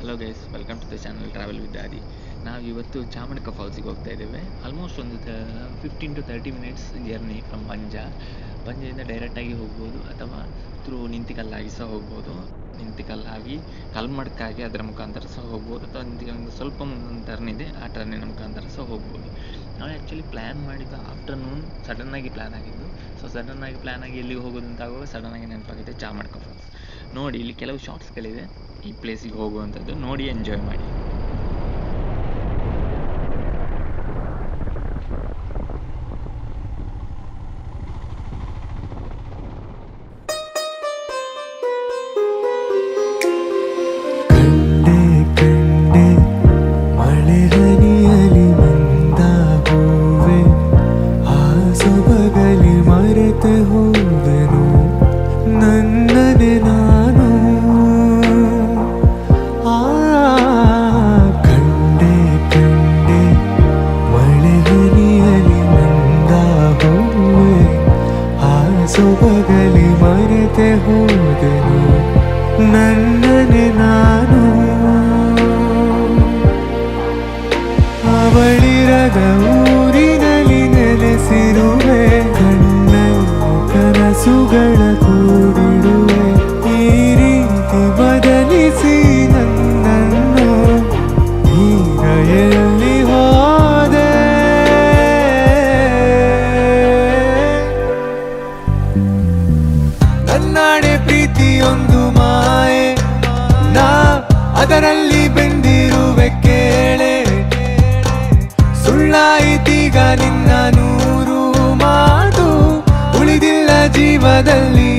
Hello guys, welcome to the channel travel with Aadi. ನಾವು ಇವತ್ತು ಚಾಮಣಕ ಫಾಲ್ಸಿಗೆ ಹೋಗ್ತಾ ಇದ್ದೇವೆ. ಆಲ್ಮೋಸ್ಟ್ ಒಂದು 15 to 30 ಮಿನಿಟ್ಸ್ ಜರ್ನಿ ಫ್ರಮ್ ಪಂಜೆಯಿಂದ ಡೈರೆಕ್ಟಾಗಿ ಹೋಗ್ಬೋದು, ಅಥವಾ ಥ್ರೂ ನಿಂತಿಕಲ್ಲಾಗಿ ಸಹ ಹೋಗ್ಬೋದು. ನಿಂತಿಕಲ್ಲಾಗಿ ಕಲ್ಮಡ್ಕಾಗಿ ಅದರ ಮುಖಾಂತರ ಸಹ ಹೋಗ್ಬೋದು, ಅಥವಾ ನಿಂತಿಕಲ್ಲಿಂದ ಸ್ವಲ್ಪ ಮುಂದೊಂದು ಟರ್ನ್ ಇದೆ, ಆ ಟರ್ನಿನ ಮುಖಾಂತರ ಸಹ ಹೋಗ್ಬೋದು. ನಾವು ಆ್ಯಕ್ಚುಲಿ ಪ್ಲ್ಯಾನ್ ಮಾಡಿದ್ದು ಆಫ್ಟರ್ನೂನ್, ಸಡನ್ನಾಗಿ ಪ್ಲ್ಯಾನ್ ಆಗಿದ್ದು. ಸೊ ಸಡನ್ನಾಗಿ ಪ್ಲ್ಯಾನ್ ಆಗಿ ಎಲ್ಲಿಗೆ ಹೋಗೋದು ಅಂತ ಆಗುವಾಗ ಸಡನ್ನಾಗಿ ನೆನಪಾಗಿದೆ ಚಾಮಣಕ ಫಾಲ್ಸ್. ನೋಡಿ, ಇಲ್ಲಿ ಕೆಲವು ಶಾರ್ಟ್ಸ್ಗಳಿದೆ ಈ ಪ್ಲೇಸಿಗೆ ಹೋಗುವಂಥದ್ದು, ನೋಡಿ ಎಂಜಾಯ್ ಮಾಡಿ. ಕಂಡೆ ಕಂಡೆ ಮಳೆ ಹನಿಯಲಿ ಮಂದ ಹೂವೆ, ಆ ಸೊಬಗಲಿ ಮರೆತೆ ಹೋದೆನು ನನ್ನನೆ ನಾನು. ಕಂಡೆ ಕಂಡೆ ಮಳೆ ಹನಿಯಲಿ ಮಂದ ಹೂವೆ, ಆ ಸೊಬಗಲಿ ಮರೆತೆ ಹೋದೆನು ನನ್ನನೆ ನಾನು. ಅವಳಿರದ ಊರಿನಲ್ಲಿ ನೆಲೆಸಿರುವೆ, ಕಣ್ಣಲ್ಲಿ ಕನಸುಗಳ ಕೂಡಿಡುವೆ. ಈ ರೀತಿ ಬದಲಿಸಿ ನನ್ನನ್ನು ಈಗ ಎಲ್ಲಿ ಹೋದೆ? ನನ್ನಾಡೆ ಪ್ರೀತಿಯೊಂದು ಮಾಯೆ, ನಾ ಅದರಲ್ಲಿ ಬೆಂದಿರುವೆ ಕೇಳೆ. ಸುಳ್ಳಾಯಿತೀಗ ನಿನ್ನ ನೂರು ಮಾತು, ಉಳಿದಿಲ್ಲ ಜೀವದಲ್ಲಿ